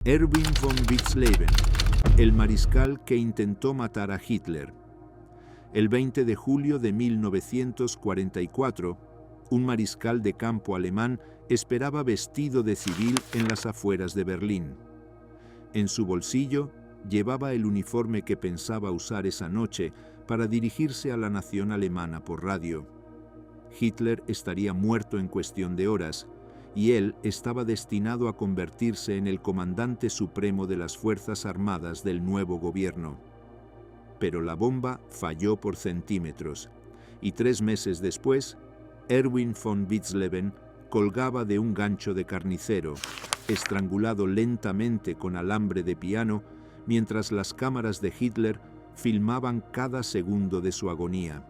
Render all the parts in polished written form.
Erwin von Witzleben, el mariscal que intentó matar a Hitler. El 20 de julio de 1944, un mariscal de campo alemán esperaba vestido de civil en las afueras de Berlín. En su bolsillo llevaba el uniforme que pensaba usar esa noche para dirigirse a la nación alemana por radio. Hitler estaría muerto en cuestión de horas, y él estaba destinado a convertirse en el comandante supremo de las Fuerzas Armadas del nuevo gobierno. Pero la bomba falló por centímetros, y 3 meses después, Erwin von Witzleben colgaba de un gancho de carnicero, estrangulado lentamente con alambre de piano, mientras las cámaras de Hitler filmaban cada segundo de su agonía.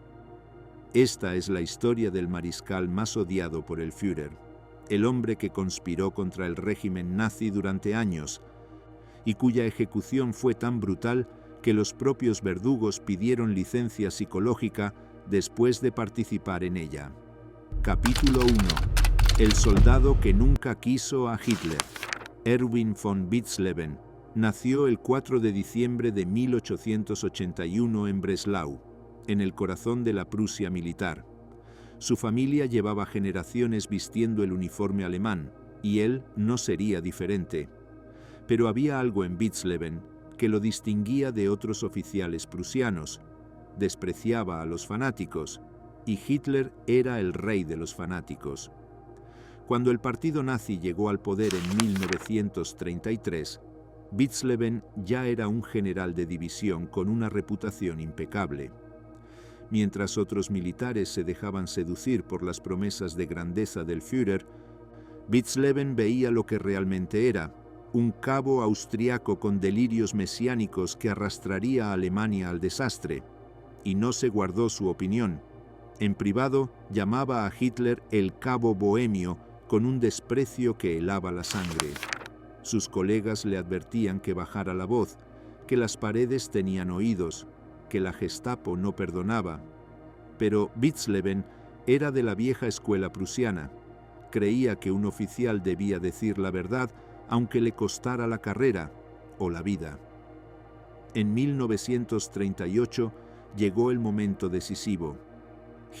Esta es la historia del mariscal más odiado por el Führer, el hombre que conspiró contra el régimen nazi durante años, y cuya ejecución fue tan brutal que los propios verdugos pidieron licencia psicológica después de participar en ella. Capítulo 1. El soldado que nunca quiso a Hitler. Erwin von Witzleben nació el 4 de diciembre de 1881 en Breslau, en el corazón de la Prusia militar. Su familia llevaba generaciones vistiendo el uniforme alemán, y él no sería diferente. Pero había algo en Witzleben que lo distinguía de otros oficiales prusianos. Despreciaba a los fanáticos, y Hitler era el rey de los fanáticos. Cuando el partido nazi llegó al poder en 1933, Witzleben ya era un general de división con una reputación impecable. Mientras otros militares se dejaban seducir por las promesas de grandeza del Führer, Witzleben veía lo que realmente era, un cabo austriaco con delirios mesiánicos que arrastraría a Alemania al desastre, y no se guardó su opinión. En privado llamaba a Hitler el cabo bohemio con un desprecio que helaba la sangre. Sus colegas le advertían que bajara la voz, que las paredes tenían oídos, que la Gestapo no perdonaba. Pero Witzleben era de la vieja escuela prusiana. Creía que un oficial debía decir la verdad aunque le costara la carrera o la vida. En 1938 llegó el momento decisivo.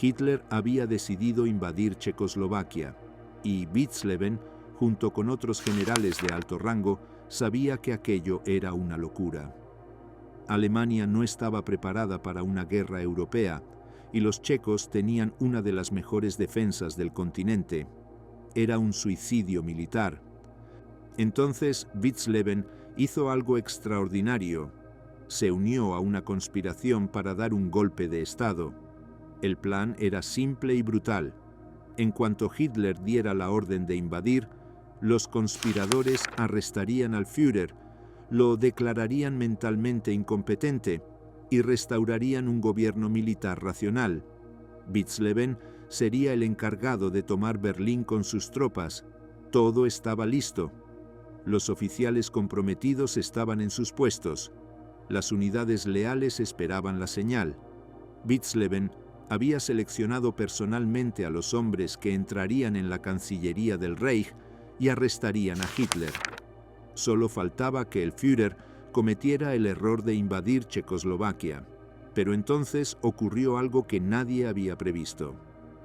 Hitler había decidido invadir Checoslovaquia y Witzleben, junto con otros generales de alto rango, sabía que aquello era una locura. Alemania no estaba preparada para una guerra europea y los checos tenían una de las mejores defensas del continente. Era un suicidio militar. Entonces Witzleben hizo algo extraordinario. Se unió a una conspiración para dar un golpe de Estado. El plan era simple y brutal. En cuanto Hitler diera la orden de invadir, los conspiradores arrestarían al Führer, lo declararían mentalmente incompetente y restaurarían un gobierno militar racional. Witzleben sería el encargado de tomar Berlín con sus tropas. Todo estaba listo. Los oficiales comprometidos estaban en sus puestos. Las unidades leales esperaban la señal. Witzleben había seleccionado personalmente a los hombres que entrarían en la Cancillería del Reich y arrestarían a Hitler. Solo faltaba que el Führer cometiera el error de invadir Checoslovaquia. Pero entonces ocurrió algo que nadie había previsto.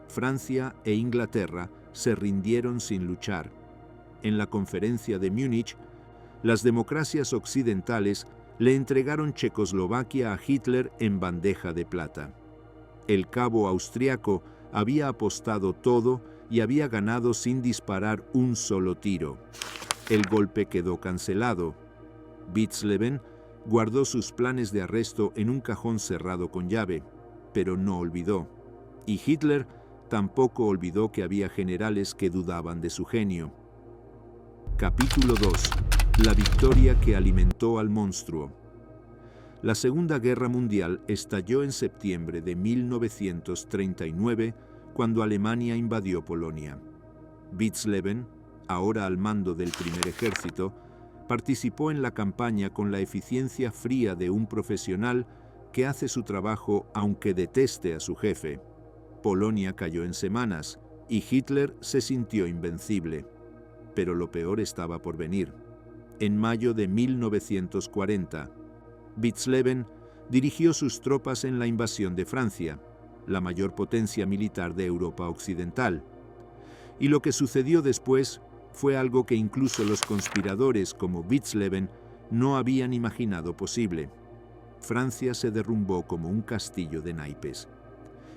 Francia e Inglaterra se rindieron sin luchar. En la conferencia de Múnich, las democracias occidentales le entregaron Checoslovaquia a Hitler en bandeja de plata. El cabo austriaco había apostado todo y había ganado sin disparar un solo tiro. El golpe quedó cancelado. Witzleben guardó sus planes de arresto en un cajón cerrado con llave, pero no olvidó. Y Hitler tampoco olvidó que había generales que dudaban de su genio. Capítulo 2. La victoria que alimentó al monstruo. La Segunda Guerra Mundial estalló en septiembre de 1939, cuando Alemania invadió Polonia. Witzleben, ahora al mando del primer ejército, participó en la campaña con la eficiencia fría de un profesional que hace su trabajo aunque deteste a su jefe. Polonia cayó en semanas y Hitler se sintió invencible. Pero lo peor estaba por venir. En mayo de 1940, Witzleben dirigió sus tropas en la invasión de Francia, la mayor potencia militar de Europa Occidental. Y lo que sucedió después fue algo que incluso los conspiradores como Witzleben no habían imaginado posible. Francia se derrumbó como un castillo de naipes.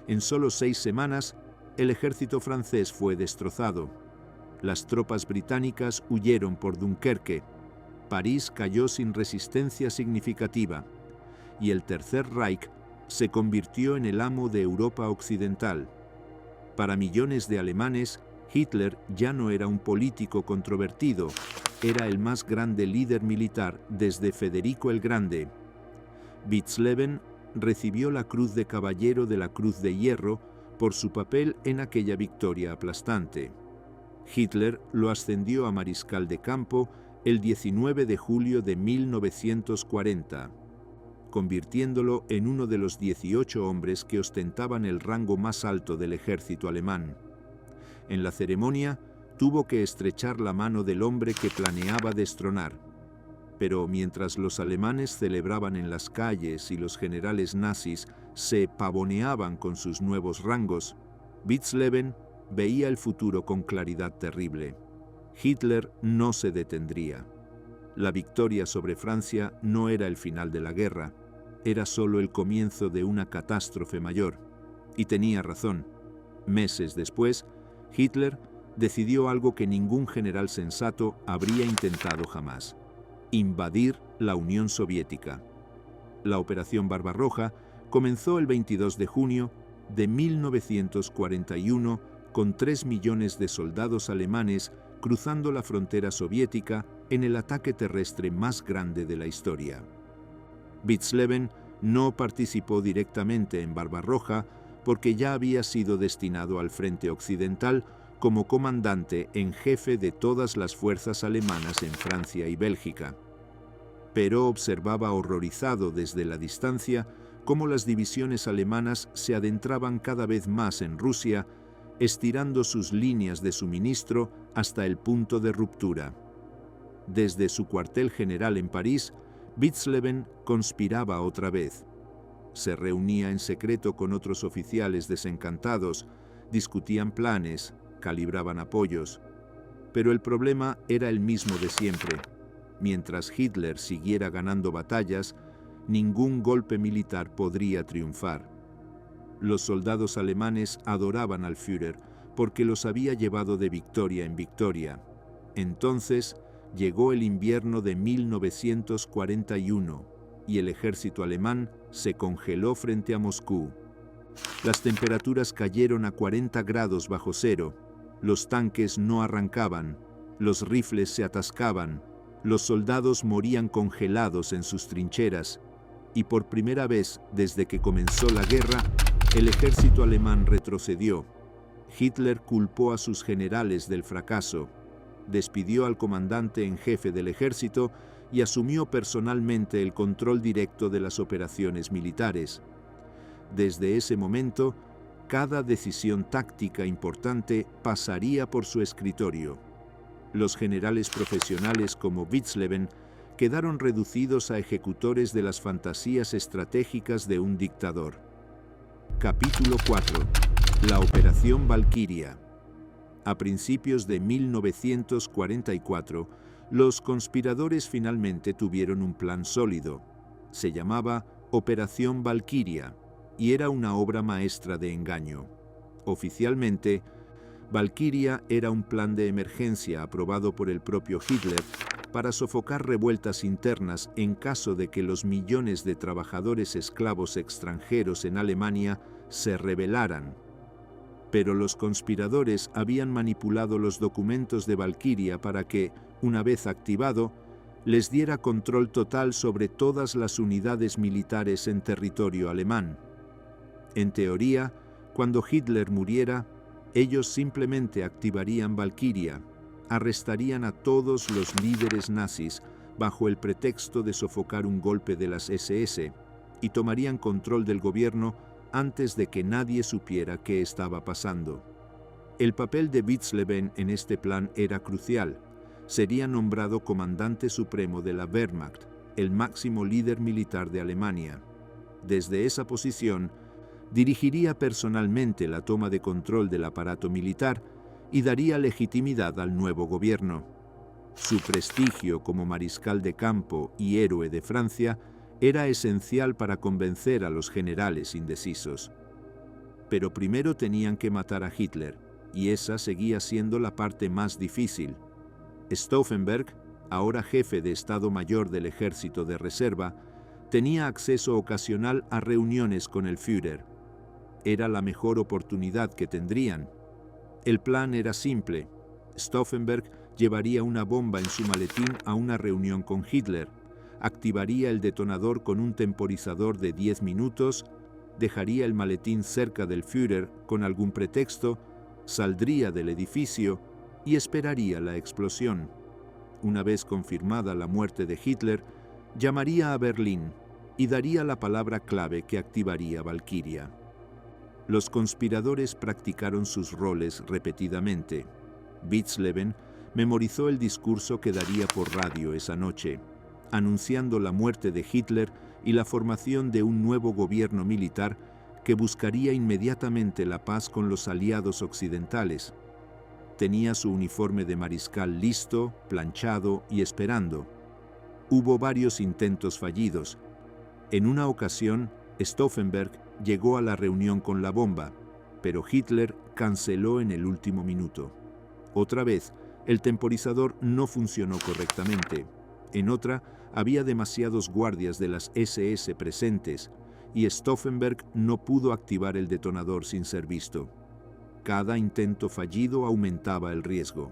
En solo 6 semanas, el ejército francés fue destrozado. Las tropas británicas huyeron por Dunkerque. París cayó sin resistencia significativa. Y el Tercer Reich se convirtió en el amo de Europa Occidental. Para millones de alemanes, Hitler ya no era un político controvertido, era el más grande líder militar desde Federico el Grande. Witzleben recibió la Cruz de Caballero de la Cruz de Hierro por su papel en aquella victoria aplastante. Hitler lo ascendió a mariscal de campo el 19 de julio de 1940, convirtiéndolo en uno de los 18 hombres que ostentaban el rango más alto del ejército alemán. En la ceremonia, tuvo que estrechar la mano del hombre que planeaba destronar. Pero mientras los alemanes celebraban en las calles y los generales nazis se pavoneaban con sus nuevos rangos, Witzleben veía el futuro con claridad terrible. Hitler no se detendría. La victoria sobre Francia no era el final de la guerra, era solo el comienzo de una catástrofe mayor. Y tenía razón. Meses después, Hitler decidió algo que ningún general sensato habría intentado jamás: invadir la Unión Soviética. La Operación Barbarroja comenzó el 22 de junio de 1941 con 3 millones de soldados alemanes cruzando la frontera soviética en el ataque terrestre más grande de la historia. Witzleben no participó directamente en Barbarroja porque ya había sido destinado al frente occidental como comandante en jefe de todas las fuerzas alemanas en Francia y Bélgica. Pero observaba horrorizado desde la distancia cómo las divisiones alemanas se adentraban cada vez más en Rusia, estirando sus líneas de suministro hasta el punto de ruptura. Desde su cuartel general en París, Witzleben conspiraba otra vez. Se reunía en secreto con otros oficiales desencantados, discutían planes, calibraban apoyos. Pero el problema era el mismo de siempre. Mientras Hitler siguiera ganando batallas, ningún golpe militar podría triunfar. Los soldados alemanes adoraban al Führer porque los había llevado de victoria en victoria. Entonces llegó el invierno de 1941 y el ejército alemán se congeló frente a Moscú. Las temperaturas cayeron a 40 grados bajo cero, los tanques no arrancaban, los rifles se atascaban, los soldados morían congelados en sus trincheras, y por primera vez desde que comenzó la guerra, el ejército alemán retrocedió. Hitler culpó a sus generales del fracaso, despidió al comandante en jefe del ejército y asumió personalmente el control directo de las operaciones militares. Desde ese momento, cada decisión táctica importante pasaría por su escritorio. Los generales profesionales como Witzleben quedaron reducidos a ejecutores de las fantasías estratégicas de un dictador. Capítulo 4. La Operación Valquiria. A principios de 1944, los conspiradores finalmente tuvieron un plan sólido. Se llamaba Operación Valquiria y era una obra maestra de engaño. Oficialmente, Valquiria era un plan de emergencia aprobado por el propio Hitler para sofocar revueltas internas en caso de que los millones de trabajadores esclavos extranjeros en Alemania se rebelaran. Pero los conspiradores habían manipulado los documentos de Valquiria para que, una vez activado, les diera control total sobre todas las unidades militares en territorio alemán. En teoría, cuando Hitler muriera, ellos simplemente activarían Valquiria, arrestarían a todos los líderes nazis bajo el pretexto de sofocar un golpe de las SS y tomarían control del gobierno antes de que nadie supiera qué estaba pasando. El papel de Witzleben en este plan era crucial. sería nombrado comandante supremo de la Wehrmacht, el máximo líder militar de Alemania. Desde esa posición, dirigiría personalmente la toma de control del aparato militar y daría legitimidad al nuevo gobierno. Su prestigio como mariscal de campo y héroe de Francia era esencial para convencer a los generales indecisos. Pero primero tenían que matar a Hitler, y esa seguía siendo la parte más difícil. Stauffenberg, ahora jefe de Estado Mayor del Ejército de Reserva, tenía acceso ocasional a reuniones con el Führer. Era la mejor oportunidad que tendrían. El plan era simple. Stauffenberg llevaría una bomba en su maletín a una reunión con Hitler, activaría el detonador con un temporizador de 10 minutos, dejaría el maletín cerca del Führer con algún pretexto, saldría del edificio y esperaría la explosión. Una vez confirmada la muerte de Hitler, llamaría a Berlín y daría la palabra clave que activaría Valkyria. Los conspiradores practicaron sus roles repetidamente. Witzleben memorizó el discurso que daría por radio esa noche, anunciando la muerte de Hitler y la formación de un nuevo gobierno militar que buscaría inmediatamente la paz con los aliados occidentales. Tenía su uniforme de mariscal listo, planchado y esperando. Hubo varios intentos fallidos. En una ocasión, Stauffenberg llegó a la reunión con la bomba, pero Hitler canceló en el último minuto. Otra vez, el temporizador no funcionó correctamente. En otra, había demasiados guardias de las SS presentes y Stauffenberg no pudo activar el detonador sin ser visto. Cada intento fallido aumentaba el riesgo.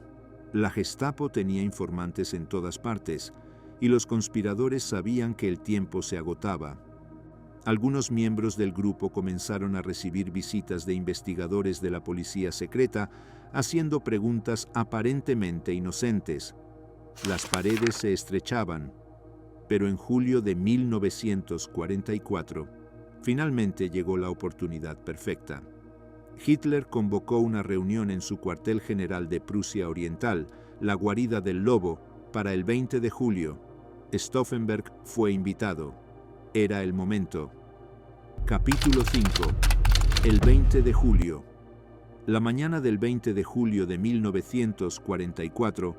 La Gestapo tenía informantes en todas partes y los conspiradores sabían que el tiempo se agotaba. Algunos miembros del grupo comenzaron a recibir visitas de investigadores de la policía secreta haciendo preguntas aparentemente inocentes. Las paredes se estrechaban, pero en julio de 1944, finalmente llegó la oportunidad perfecta. Hitler convocó una reunión en su cuartel general de Prusia Oriental, la guarida del Lobo, para el 20 de julio. Stauffenberg fue invitado. Era el momento. Capítulo 5. El 20 de julio. La mañana del 20 de julio de 1944,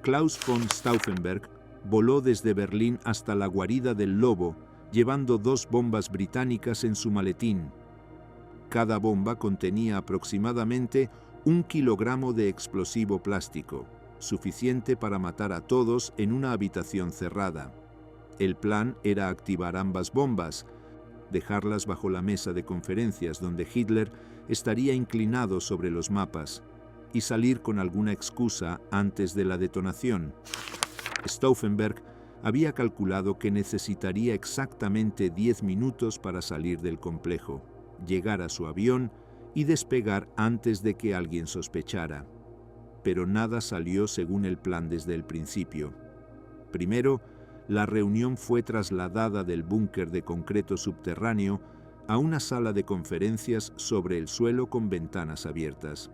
Klaus von Stauffenberg voló desde Berlín hasta la guarida del Lobo, llevando 2 bombas británicas en su maletín. Cada bomba contenía aproximadamente 1 kilogramo de explosivo plástico, suficiente para matar a todos en una habitación cerrada. El plan era activar ambas bombas, dejarlas bajo la mesa de conferencias donde Hitler estaría inclinado sobre los mapas y salir con alguna excusa antes de la detonación. Stauffenberg había calculado que necesitaría exactamente 10 minutos para salir del complejo, llegar a su avión y despegar antes de que alguien sospechara. Pero nada salió según el plan desde el principio. Primero, la reunión fue trasladada del búnker de concreto subterráneo a una sala de conferencias sobre el suelo con ventanas abiertas.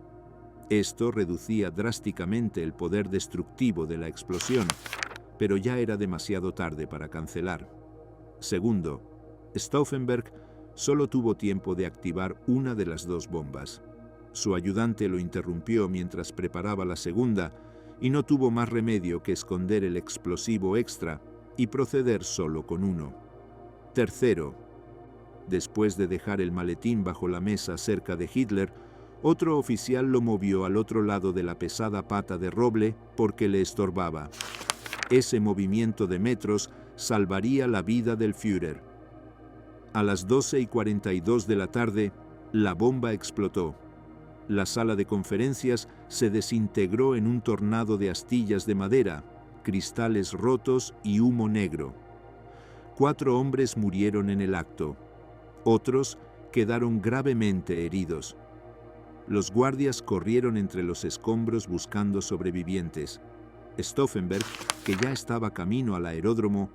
Esto reducía drásticamente el poder destructivo de la explosión, pero ya era demasiado tarde para cancelar. Segundo, Stauffenberg solo tuvo tiempo de activar una de las 2 bombas. Su ayudante lo interrumpió mientras preparaba la segunda y no tuvo más remedio que esconder el explosivo extra y proceder solo con uno. Tercero, después de dejar el maletín bajo la mesa cerca de Hitler, otro oficial lo movió al otro lado de la pesada pata de roble porque le estorbaba. Ese movimiento de metros salvaría la vida del Führer. A las 12:42 de la tarde, la bomba explotó. La sala de conferencias se desintegró en un tornado de astillas de madera, cristales rotos y humo negro. 4 hombres murieron en el acto. Otros quedaron gravemente heridos. Los guardias corrieron entre los escombros buscando sobrevivientes. Stauffenberg, que ya estaba camino al aeródromo,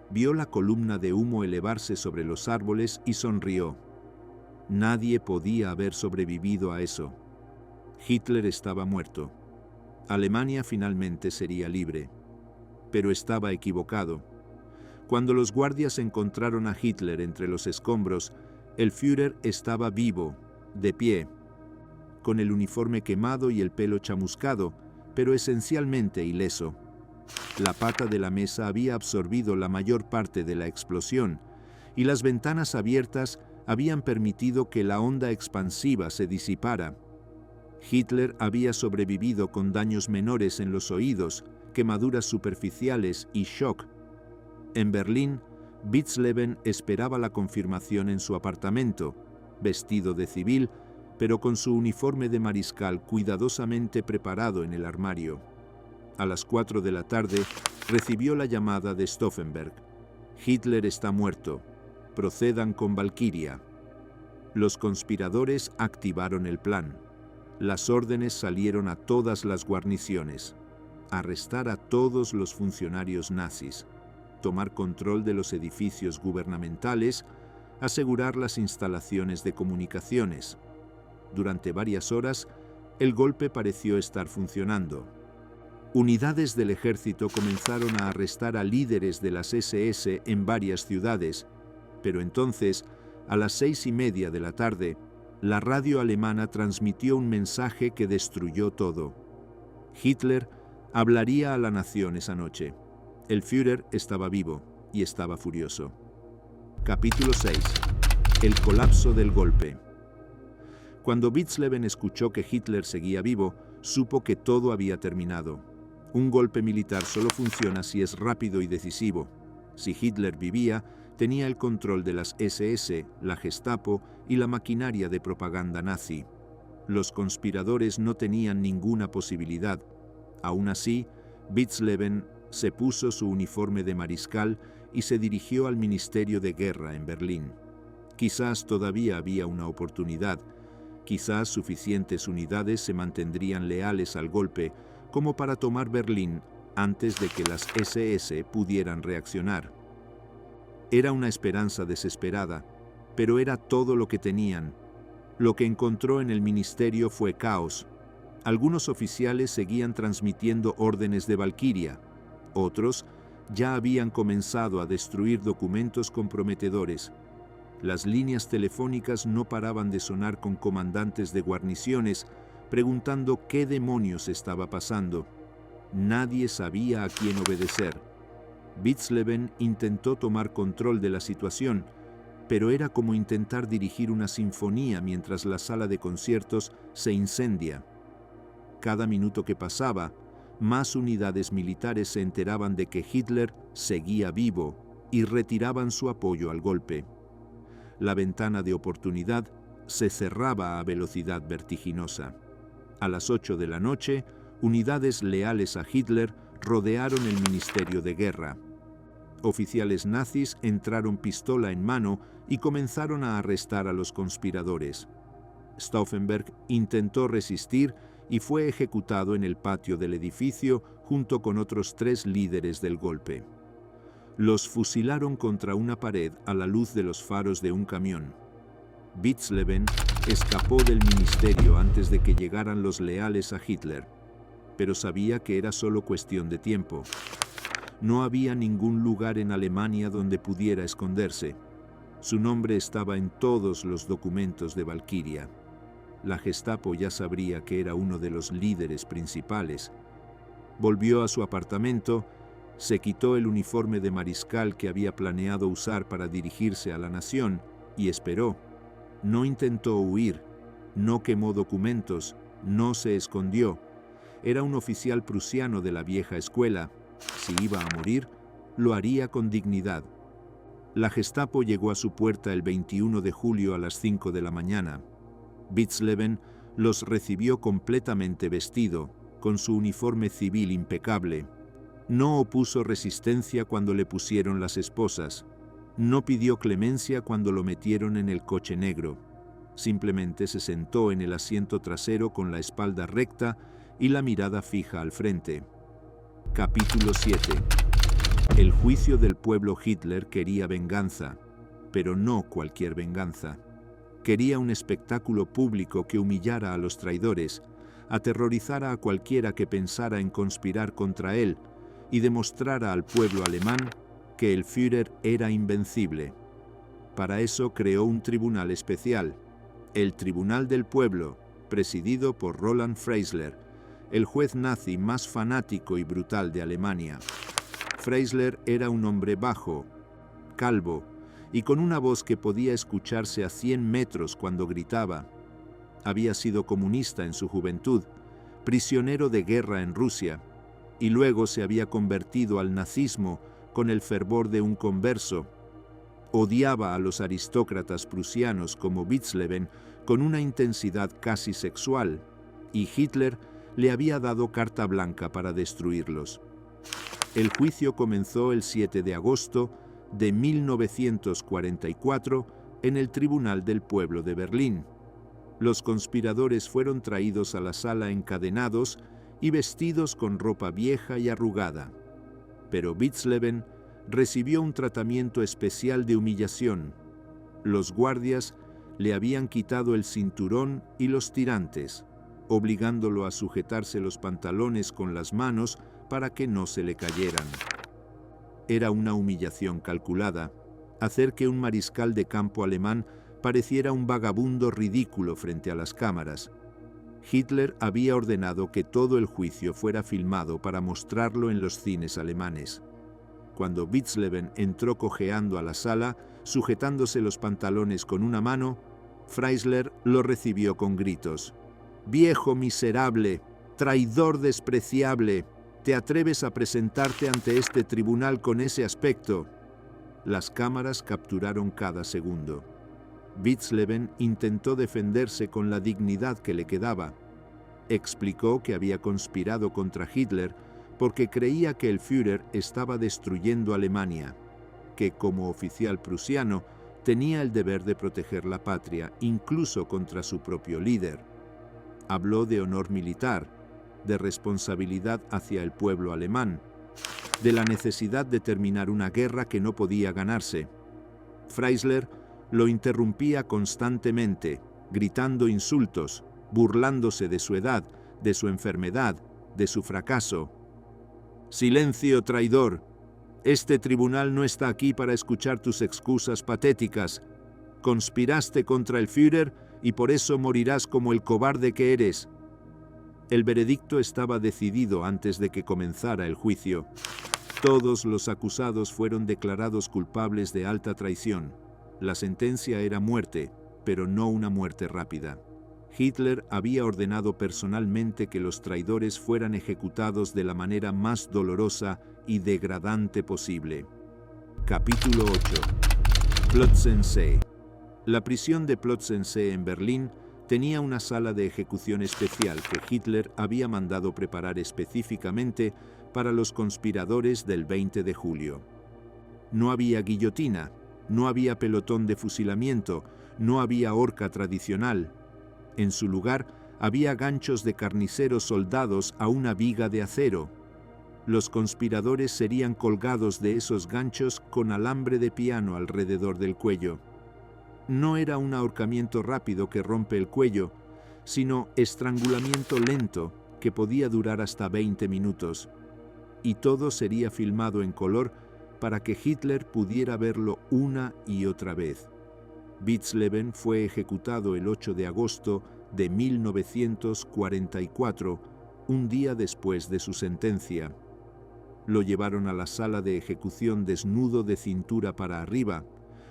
vio la columna de humo elevarse sobre los árboles y sonrió. Nadie podía haber sobrevivido a eso. Hitler estaba muerto. Alemania finalmente sería libre. Pero estaba equivocado. Cuando los guardias encontraron a Hitler entre los escombros, el Führer estaba vivo, de pie, con el uniforme quemado y el pelo chamuscado, pero esencialmente ileso. La pata de la mesa había absorbido la mayor parte de la explosión, y las ventanas abiertas habían permitido que la onda expansiva se disipara. Hitler había sobrevivido con daños menores en los oídos, quemaduras superficiales y shock. En Berlín, Witzleben esperaba la confirmación en su apartamento, vestido de civil, pero con su uniforme de mariscal cuidadosamente preparado en el armario. A las 4 de la tarde recibió la llamada de Stauffenberg. Hitler está muerto. Procedan con Valkyria. Los conspiradores activaron el plan. Las órdenes salieron a todas las guarniciones. Arrestar a todos los funcionarios nazis. Tomar control de los edificios gubernamentales. Asegurar las instalaciones de comunicaciones. Durante varias horas, el golpe pareció estar funcionando. Unidades del ejército comenzaron a arrestar a líderes de las SS en varias ciudades, pero entonces, a las 6:30 de la tarde, la radio alemana transmitió un mensaje que destruyó todo. Hitler hablaría a la nación esa noche. El Führer estaba vivo y estaba furioso. Capítulo 6. El colapso del golpe. Cuando Witzleben escuchó que Hitler seguía vivo, supo que todo había terminado. Un golpe militar solo funciona si es rápido y decisivo. Si Hitler vivía, tenía el control de las SS, la Gestapo y la maquinaria de propaganda nazi. Los conspiradores no tenían ninguna posibilidad. Aún así, Witzleben se puso su uniforme de mariscal y se dirigió al Ministerio de Guerra en Berlín. Quizás todavía había una oportunidad. Quizás suficientes unidades se mantendrían leales al golpe como para tomar Berlín antes de que las SS pudieran reaccionar. Era una esperanza desesperada, pero era todo lo que tenían. Lo que encontró en el ministerio fue caos. Algunos oficiales seguían transmitiendo órdenes de Valkyria. Otros ya habían comenzado a destruir documentos comprometedores. Las líneas telefónicas no paraban de sonar con comandantes de guarniciones preguntando qué demonios estaba pasando. Nadie sabía a quién obedecer. Witzleben intentó tomar control de la situación, pero era como intentar dirigir una sinfonía mientras la sala de conciertos se incendia. Cada minuto que pasaba, más unidades militares se enteraban de que Hitler seguía vivo y retiraban su apoyo al golpe. La ventana de oportunidad se cerraba a velocidad vertiginosa. A las 8 de la noche, unidades leales a Hitler rodearon el Ministerio de Guerra. Oficiales nazis entraron pistola en mano y comenzaron a arrestar a los conspiradores. Stauffenberg intentó resistir y fue ejecutado en el patio del edificio junto con otros 3 líderes del golpe. Los fusilaron contra una pared a la luz de los faros de un camión. Witzleben escapó del ministerio antes de que llegaran los leales a Hitler, pero sabía que era solo cuestión de tiempo. No había ningún lugar en Alemania donde pudiera esconderse. Su nombre estaba en todos los documentos de Valkyria. La Gestapo ya sabría que era uno de los líderes principales. Volvió a su apartamento, se quitó el uniforme de mariscal que había planeado usar para dirigirse a la nación y esperó. No intentó huir, no quemó documentos, no se escondió. Era un oficial prusiano de la vieja escuela. Si iba a morir, lo haría con dignidad. La Gestapo llegó a su puerta el 21 de julio a las 5 de la mañana. Witzleben los recibió completamente vestido, con su uniforme civil impecable. No opuso resistencia cuando le pusieron las esposas. No pidió clemencia cuando lo metieron en el coche negro. Simplemente se sentó en el asiento trasero con la espalda recta y la mirada fija al frente. Capítulo 7. El juicio del pueblo. Hitler quería venganza, pero no cualquier venganza. Quería un espectáculo público que humillara a los traidores, aterrorizara a cualquiera que pensara en conspirar contra él y demostrara al pueblo alemán que el Führer era invencible. Para eso creó un tribunal especial, el Tribunal del Pueblo, presidido por Roland Freisler, el juez nazi más fanático y brutal de Alemania. Freisler era un hombre bajo, calvo, y con una voz que podía escucharse a 100 metros cuando gritaba. Había sido comunista en su juventud, prisionero de guerra en Rusia, y luego se había convertido al nazismo con el fervor de un converso. Odiaba a los aristócratas prusianos como Witzleben con una intensidad casi sexual, y Hitler le había dado carta blanca para destruirlos. El juicio comenzó el 7 de agosto de 1944 en el Tribunal del Pueblo de Berlín. Los conspiradores fueron traídos a la sala encadenados y vestidos con ropa vieja y arrugada. Pero Witzleben recibió un tratamiento especial de humillación. Los guardias le habían quitado el cinturón y los tirantes, obligándolo a sujetarse los pantalones con las manos para que no se le cayeran. Era una humillación calculada, hacer que un mariscal de campo alemán pareciera un vagabundo ridículo frente a las cámaras. Hitler había ordenado que todo el juicio fuera filmado para mostrarlo en los cines alemanes. Cuando Witzleben entró cojeando a la sala, sujetándose los pantalones con una mano, Freisler lo recibió con gritos. «¡Viejo miserable! ¡Traidor despreciable! ¿Te atreves a presentarte ante este tribunal con ese aspecto?» Las cámaras capturaron cada segundo. Witzleben intentó defenderse con la dignidad que le quedaba. Explicó que había conspirado contra Hitler porque creía que el Führer estaba destruyendo Alemania, que como oficial prusiano tenía el deber de proteger la patria, incluso contra su propio líder. Habló de honor militar, de responsabilidad hacia el pueblo alemán, de la necesidad de terminar una guerra que no podía ganarse. Freisler lo interrumpía constantemente, gritando insultos, burlándose de su edad, de su enfermedad, de su fracaso. «Silencio, traidor. Este tribunal no está aquí para escuchar tus excusas patéticas. Conspiraste contra el Führer y por eso morirás como el cobarde que eres». El veredicto estaba decidido antes de que comenzara el juicio. Todos los acusados fueron declarados culpables de alta traición. La sentencia era muerte, pero no una muerte rápida. Hitler había ordenado personalmente que los traidores fueran ejecutados de la manera más dolorosa y degradante posible. Capítulo 8. Plötzensee. La prisión de Plötzensee en Berlín tenía una sala de ejecución especial que Hitler había mandado preparar específicamente para los conspiradores del 20 de julio. No había guillotina, no había pelotón de fusilamiento, no había horca tradicional. En su lugar había ganchos de carniceros soldados a una viga de acero. Los conspiradores serían colgados de esos ganchos con alambre de piano alrededor del cuello. No era un ahorcamiento rápido que rompe el cuello, sino estrangulamiento lento que podía durar hasta 20 minutos. Y todo sería filmado en color para que Hitler pudiera verlo una y otra vez. Witzleben fue ejecutado el 8 de agosto de 1944, un día después de su sentencia. Lo llevaron a la sala de ejecución desnudo de cintura para arriba,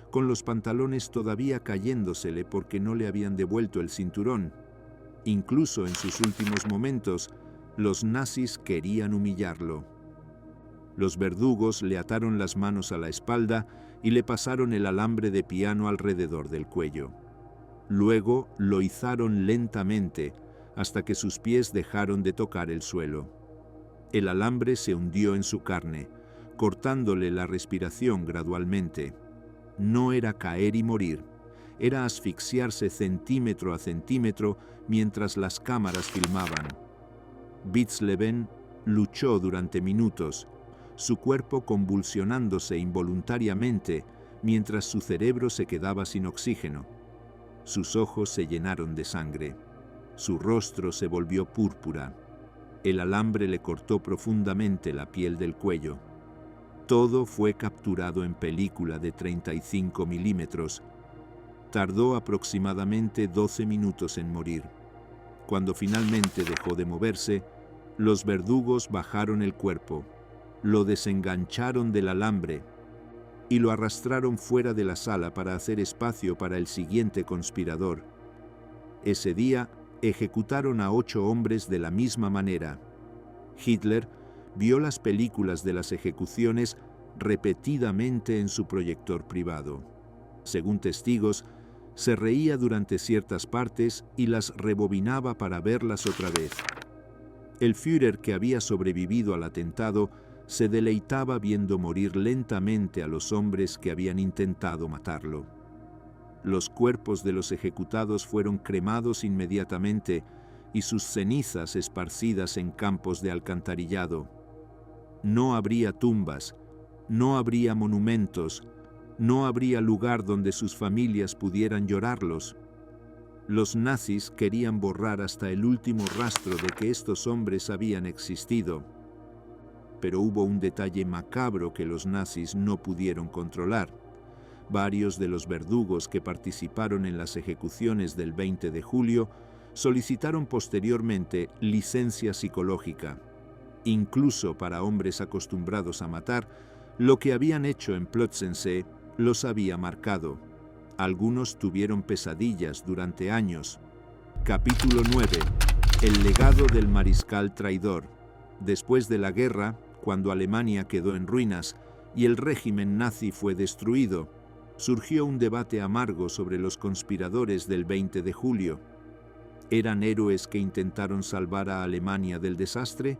con los pantalones todavía cayéndosele porque no le habían devuelto el cinturón. Incluso en sus últimos momentos, los nazis querían humillarlo. Los verdugos le ataron las manos a la espalda y le pasaron el alambre de piano alrededor del cuello. Luego lo izaron lentamente hasta que sus pies dejaron de tocar el suelo. El alambre se hundió en su carne, cortándole la respiración gradualmente. No era caer y morir, era asfixiarse centímetro a centímetro mientras las cámaras filmaban. Witzleben luchó durante minutos, su cuerpo convulsionándose involuntariamente mientras su cerebro se quedaba sin oxígeno. Sus ojos se llenaron de sangre. Su rostro se volvió púrpura. El alambre le cortó profundamente la piel del cuello. Todo fue capturado en película de 35 milímetros. Tardó aproximadamente 12 minutos en morir. Cuando finalmente dejó de moverse, los verdugos bajaron el cuerpo, lo desengancharon del alambre y lo arrastraron fuera de la sala para hacer espacio para el siguiente conspirador. Ese día ejecutaron a 8 hombres de la misma manera. Hitler vio las películas de las ejecuciones repetidamente en su proyector privado. Según testigos, se reía durante ciertas partes y las rebobinaba para verlas otra vez. El Führer, que había sobrevivido al atentado, se deleitaba viendo morir lentamente a los hombres que habían intentado matarlo. Los cuerpos de los ejecutados fueron cremados inmediatamente y sus cenizas esparcidas en campos de alcantarillado. No habría tumbas, no habría monumentos, no habría lugar donde sus familias pudieran llorarlos. Los nazis querían borrar hasta el último rastro de que estos hombres habían existido. Pero hubo un detalle macabro que los nazis no pudieron controlar. Varios de los verdugos que participaron en las ejecuciones del 20 de julio solicitaron posteriormente licencia psicológica. Incluso para hombres acostumbrados a matar, lo que habían hecho en Plötzensee los había marcado. Algunos tuvieron pesadillas durante años. Capítulo 9. El legado del mariscal traidor. Después de la guerra, cuando Alemania quedó en ruinas y el régimen nazi fue destruido, surgió un debate amargo sobre los conspiradores del 20 de julio. ¿Eran héroes que intentaron salvar a Alemania del desastre?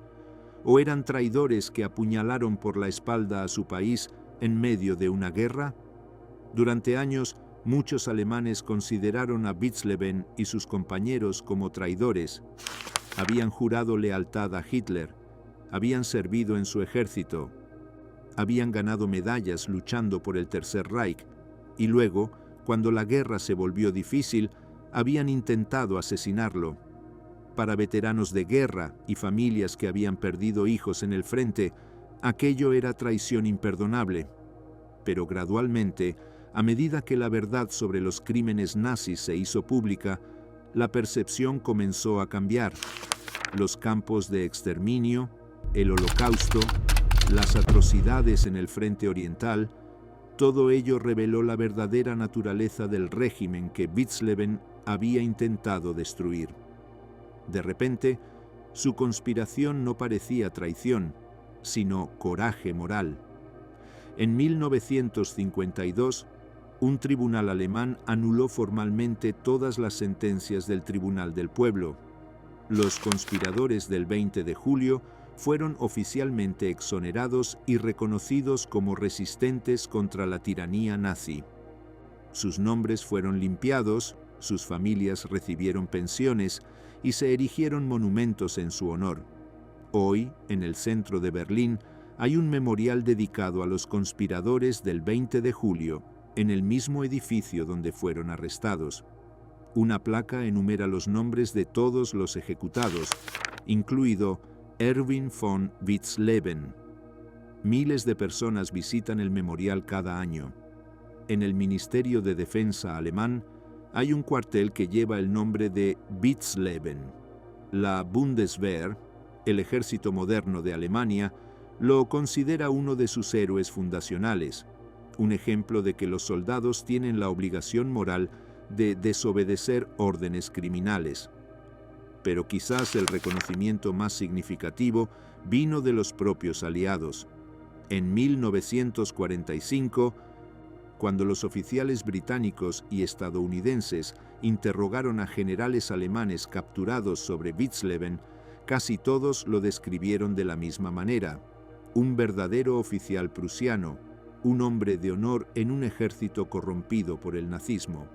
¿O eran traidores que apuñalaron por la espalda a su país en medio de una guerra? Durante años, muchos alemanes consideraron a Witzleben y sus compañeros como traidores. Habían jurado lealtad a Hitler, habían servido en su ejército, habían ganado medallas luchando por el Tercer Reich, y luego, cuando la guerra se volvió difícil, habían intentado asesinarlo. Para veteranos de guerra y familias que habían perdido hijos en el frente, aquello era traición imperdonable. Pero gradualmente, a medida que la verdad sobre los crímenes nazis se hizo pública, la percepción comenzó a cambiar. Los campos de exterminio, el Holocausto, las atrocidades en el frente oriental, todo ello reveló la verdadera naturaleza del régimen que Witzleben había intentado destruir. De repente, su conspiración no parecía traición, sino coraje moral. En 1952, un tribunal alemán anuló formalmente todas las sentencias del Tribunal del Pueblo. Los conspiradores del 20 de julio fueron oficialmente exonerados y reconocidos como resistentes contra la tiranía nazi. Sus nombres fueron limpiados, sus familias recibieron pensiones y se erigieron monumentos en su honor. Hoy, en el centro de Berlín, hay un memorial dedicado a los conspiradores del 20 de julio, en el mismo edificio donde fueron arrestados. Una placa enumera los nombres de todos los ejecutados, incluido Erwin von Witzleben. Miles de personas visitan el memorial cada año. En el Ministerio de Defensa alemán hay un cuartel que lleva el nombre de Witzleben. La Bundeswehr, el ejército moderno de Alemania, lo considera uno de sus héroes fundacionales, un ejemplo de que los soldados tienen la obligación moral de desobedecer órdenes criminales. Pero quizás el reconocimiento más significativo vino de los propios aliados. En 1945, cuando los oficiales británicos y estadounidenses interrogaron a generales alemanes capturados sobre Witzleben, casi todos lo describieron de la misma manera: un verdadero oficial prusiano, un hombre de honor en un ejército corrompido por el nazismo.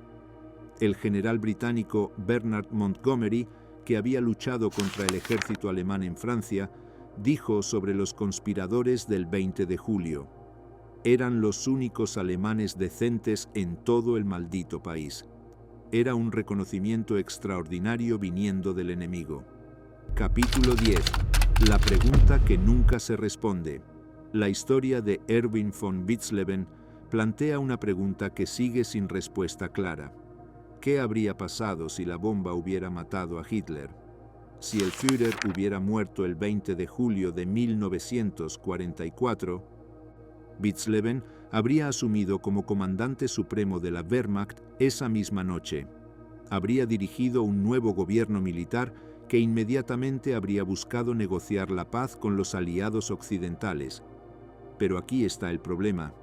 El general británico Bernard Montgomery, que había luchado contra el ejército alemán en Francia, dijo sobre los conspiradores del 20 de julio: eran los únicos alemanes decentes en todo el maldito país. Era un reconocimiento extraordinario viniendo del enemigo. Capítulo 10. La pregunta que nunca se responde. La historia de Erwin von Witzleben plantea una pregunta que sigue sin respuesta clara. ¿Qué habría pasado si la bomba hubiera matado a Hitler? Si el Führer hubiera muerto el 20 de julio de 1944, Witzleben habría asumido como comandante supremo de la Wehrmacht esa misma noche. Habría dirigido un nuevo gobierno militar que inmediatamente habría buscado negociar la paz con los aliados occidentales. Pero aquí está el problema.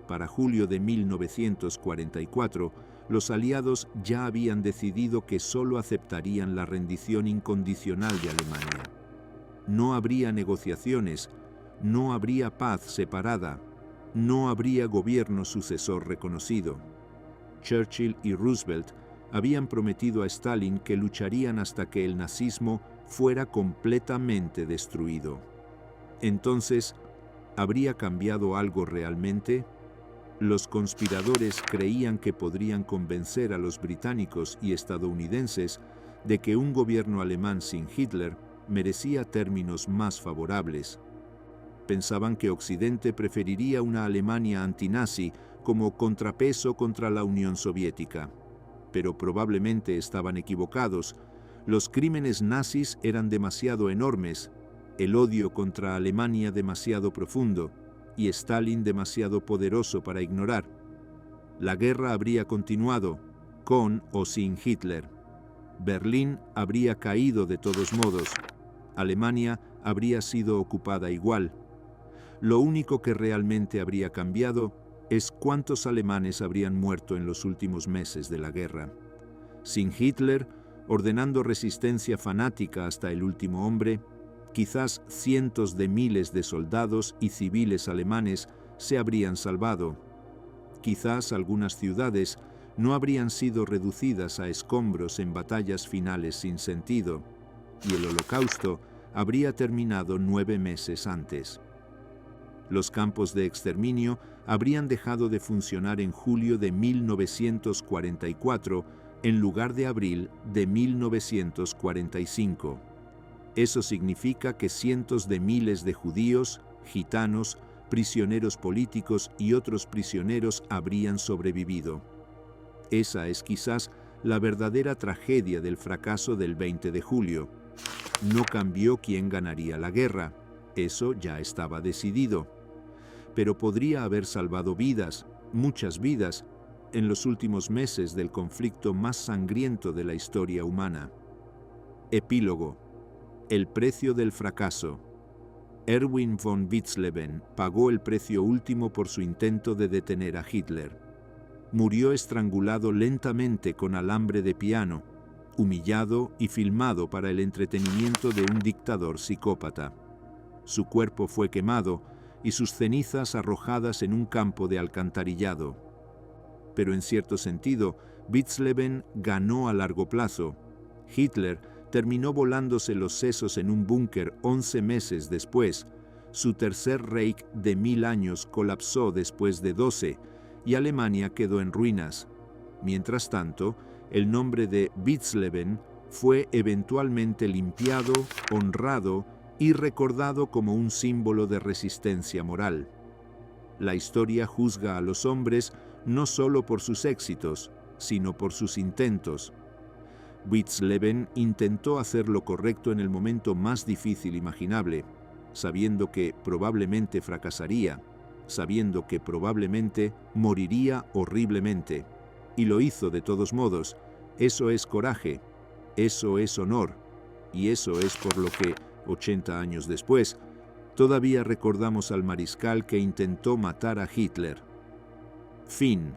Para julio de 1944, los aliados ya habían decidido que solo aceptarían la rendición incondicional de Alemania. No habría negociaciones, no habría paz separada, no habría gobierno sucesor reconocido. Churchill y Roosevelt habían prometido a Stalin que lucharían hasta que el nazismo fuera completamente destruido. Entonces, ¿habría cambiado algo realmente? Los conspiradores creían que podrían convencer a los británicos y estadounidenses de que un gobierno alemán sin Hitler merecía términos más favorables. Pensaban que Occidente preferiría una Alemania antinazi como contrapeso contra la Unión Soviética. Pero probablemente estaban equivocados. Los crímenes nazis eran demasiado enormes, el odio contra Alemania demasiado profundo, y Stalin demasiado poderoso para ignorar. La guerra habría continuado, con o sin Hitler. Berlín habría caído de todos modos. Alemania habría sido ocupada igual. Lo único que realmente habría cambiado es cuántos alemanes habrían muerto en los últimos meses de la guerra. Sin Hitler, ordenando resistencia fanática hasta el último hombre, quizás cientos de miles de soldados y civiles alemanes se habrían salvado. Quizás algunas ciudades no habrían sido reducidas a escombros en batallas finales sin sentido, y el Holocausto habría terminado 9 meses antes. Los campos de exterminio habrían dejado de funcionar en julio de 1944 en lugar de abril de 1945. Eso significa que cientos de miles de judíos, gitanos, prisioneros políticos y otros prisioneros habrían sobrevivido. Esa es quizás la verdadera tragedia del fracaso del 20 de julio. No cambió quién ganaría la guerra, eso ya estaba decidido. Pero podría haber salvado vidas, muchas vidas, en los últimos meses del conflicto más sangriento de la historia humana. Epílogo. El precio del fracaso. Erwin von Witzleben pagó el precio último por su intento de detener a Hitler. Murió estrangulado lentamente con alambre de piano, humillado y filmado para el entretenimiento de un dictador psicópata. Su cuerpo fue quemado y sus cenizas arrojadas en un campo de alcantarillado. Pero en cierto sentido, Witzleben ganó a largo plazo. Hitler terminó volándose los sesos en un búnker 11 meses después. Su tercer Reich de 1000 años colapsó después de 12 y Alemania quedó en ruinas. Mientras tanto, el nombre de Witzleben fue eventualmente limpiado, honrado y recordado como un símbolo de resistencia moral. La historia juzga a los hombres no solo por sus éxitos, sino por sus intentos. Witzleben intentó hacer lo correcto en el momento más difícil imaginable, sabiendo que probablemente fracasaría, sabiendo que probablemente moriría horriblemente. Y lo hizo de todos modos. Eso es coraje, eso es honor, y eso es por lo que, 80 años después, todavía recordamos al mariscal que intentó matar a Hitler. Fin.